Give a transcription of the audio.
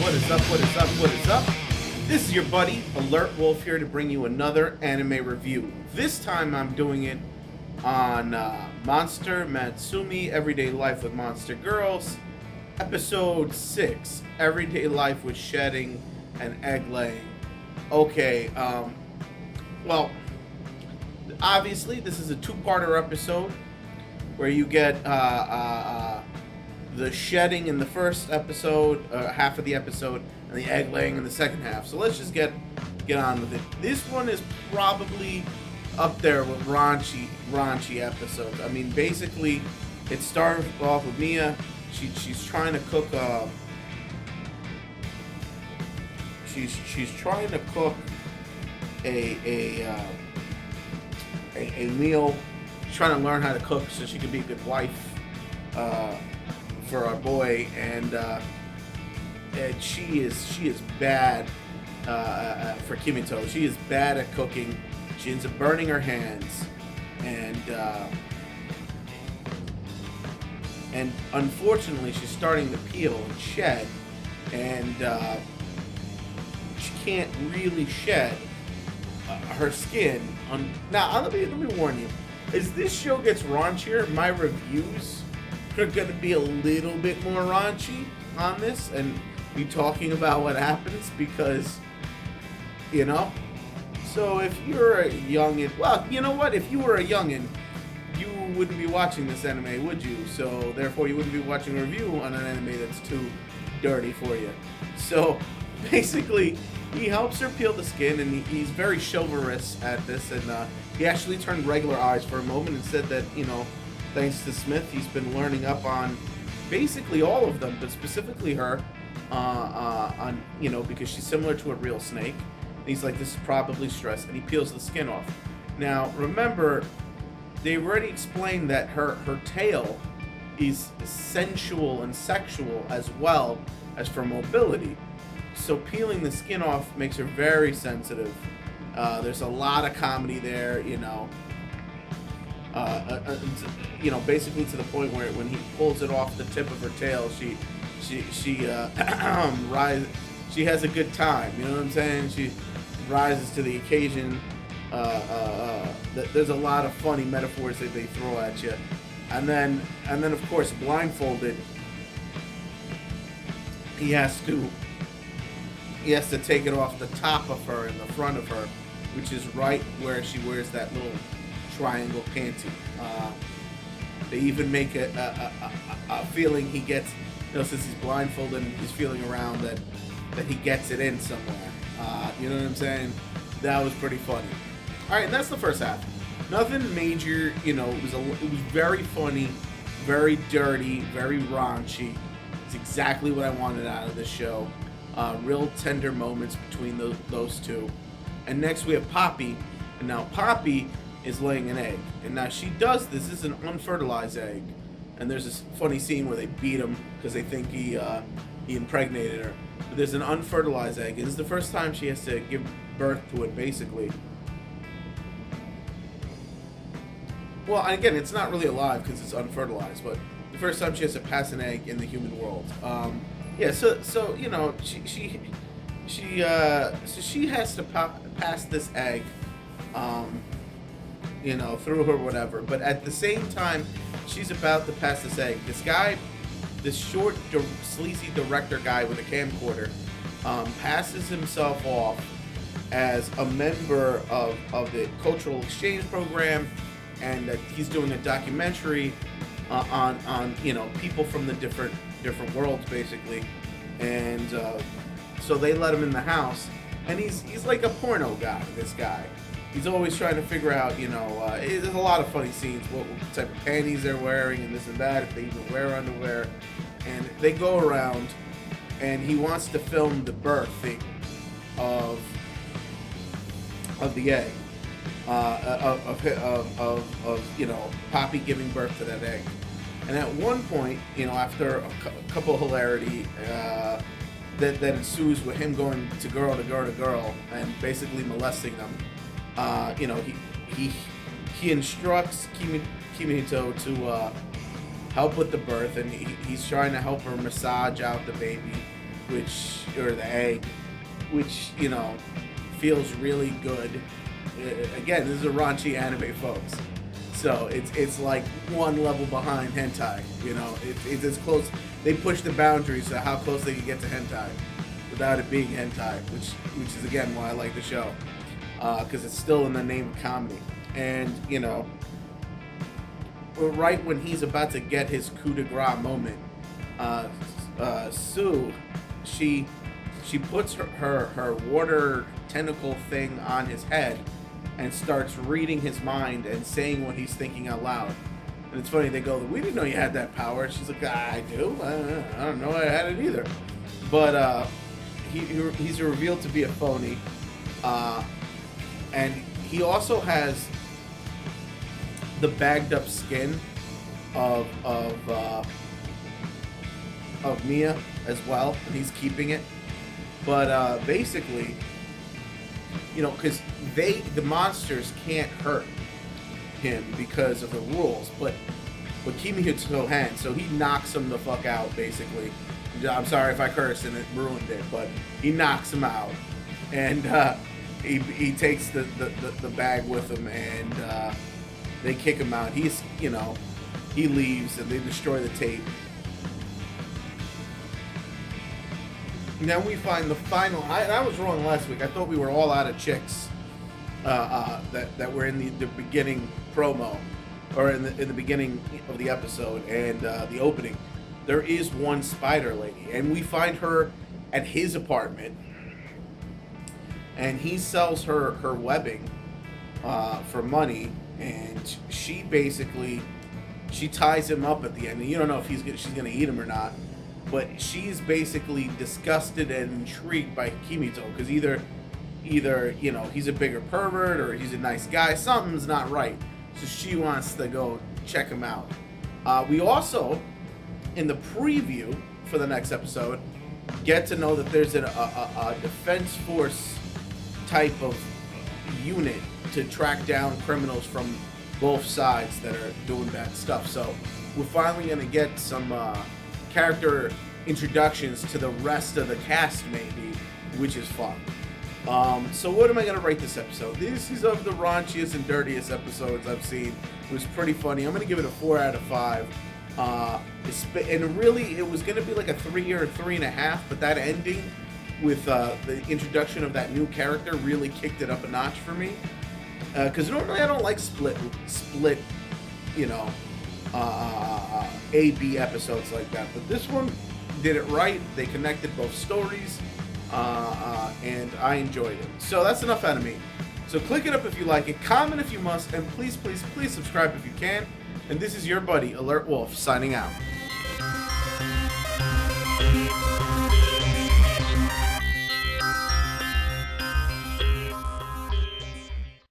What is up? What is up? What is up? This is your buddy, Alert Wolf, here to bring you another anime review. This time I'm doing it on Monster Musume Everyday Life with Monster Girls, Episode 6, Everyday Life with Shedding and Egg Laying. Okay, well, obviously this is a two-parter episode where you get the shedding in the first episode, half of the episode, and the egg laying in the second half. So let's just get on with it. This one is probably up there with raunchy episodes. I mean, basically, it starts off with Mia. She's trying to cook. She's trying to cook a meal. She's trying to learn how to cook so she can be a good wife for our boy, and she is bad for Kimito. She is bad at cooking. She ends up burning her hands, and unfortunately she's starting to peel and shed, and she can't really shed her skin. Now let me warn you, as this show gets raunchier, my reviews are going to be a little bit more raunchy on this and be talking about what happens, because, you know, so if you're a youngin', well, you know what, if you were a youngin', you wouldn't be watching this anime, would you? So therefore you wouldn't be watching a review on an anime that's too dirty for you. So basically he helps her peel the skin, and he's very chivalrous at this, and he actually turned regular eyes for a moment and said that, you know, thanks to Smith, he's been learning up on basically all of them, but specifically her, on, you know, because she's similar to a real snake. And he's like, this is probably stress, and he peels the skin off. Now, remember, they already explained that her tail is sensual and sexual as well as for mobility. So peeling the skin off makes her very sensitive. There's a lot of comedy there, you know. You know, basically to the point where when he pulls it off the tip of her tail, she she has a good time. You know what I'm saying? She rises to the occasion. There's a lot of funny metaphors that they throw at you, and then of course blindfolded, he has to take it off the top of her and the front of her, which is right where she wears that little triangle panty. They even make a feeling he gets, you know, since he's blindfolded and he's feeling around, that he gets it in somewhere. You know what I'm saying? That was pretty funny. All right, and that's the first half. Nothing major, you know. It was very funny, very dirty, very raunchy. It's exactly what I wanted out of this show. Real tender moments between those two. And next we have Poppy, and now Poppy is laying an egg, and now she does this. This is an unfertilized egg, and there's this funny scene where they beat him because they think he impregnated her. But there's an unfertilized egg, and this is the first time she has to give birth to it, basically. Well, again, it's not really alive because it's unfertilized, but the first time she has to pass an egg in the human world. Yeah, so you know, she has to pass this egg, you know, through her, whatever. But at the same time, she's about to pass this egg. This guy, this short, sleazy director guy with a camcorder, passes himself off as a member of the cultural exchange program, and that he's doing a documentary on you know, people from the different worlds, basically. And so they let him in the house, and he's like a porno guy. This guy. He's always trying to figure out, you know, there's a lot of funny scenes, what type of panties they're wearing and this and that, if they even wear underwear. And they go around, and he wants to film the birthing of the egg, of you know, Poppy giving birth to that egg. And at one point, you know, after a couple of hilarity that ensues with him going to girl to girl to girl and basically molesting them, you know, he instructs Kimito to help with the birth, and he's trying to help her massage out the baby. or the A, which, feels really good. Again, this is a raunchy anime, folks. So it's like one level behind hentai. It's as close. They push the boundaries of how close they can get to hentai without it being hentai, which is again why I like the show, because it's still in the name of comedy. And right when he's about to get his coup de grace moment, Sue, she puts her water tentacle thing on his head and starts reading his mind and saying what he's thinking out loud. And it's funny, they go, "We didn't know you had that power." She's like, "I do. I don't know I had it either." But he's revealed to be a phony, and he also has the bagged up skin of Mia as well, and he's keeping it. But basically, because the monsters can't hurt him because of the rules, but Kimihito Han, so he knocks him the fuck out, basically. I'm sorry if I cursed and it ruined it, but he knocks him out, and he takes the bag with him, and they kick him out. He leaves, and they destroy the tape. And then we find the final. I was wrong last week. I thought we were all out of chicks that were in the beginning promo, or in the beginning of the episode and the opening. There is one spider lady, and we find her at his apartment, and he sells her webbing for money, and she ties him up at the end. And you don't know if she's gonna eat him or not. But she's basically disgusted and intrigued by Kimito, because either he's a bigger pervert or he's a nice guy. Something's not right. So she wants to go check him out. We also, in the preview for the next episode, get to know that there's a defense force type of unit to track down criminals from both sides that are doing bad stuff. So we're finally going to get some character introductions to the rest of the cast, maybe, which is fun. So what am I going to rate this episode? This is of the raunchiest and dirtiest episodes I've seen. It was pretty funny. I'm going to give it a 4 out of 5. And really, it was going to be like a 3 or a 3.5, but that ending with the introduction of that new character really kicked it up a notch for me. Because normally I don't like split, A-B episodes like that. But this one did it right. They connected both stories, and I enjoyed it. So that's enough out of me. So click it up if you like it, comment if you must, and please, please, please subscribe if you can. And this is your buddy, Alert Wolf, signing out.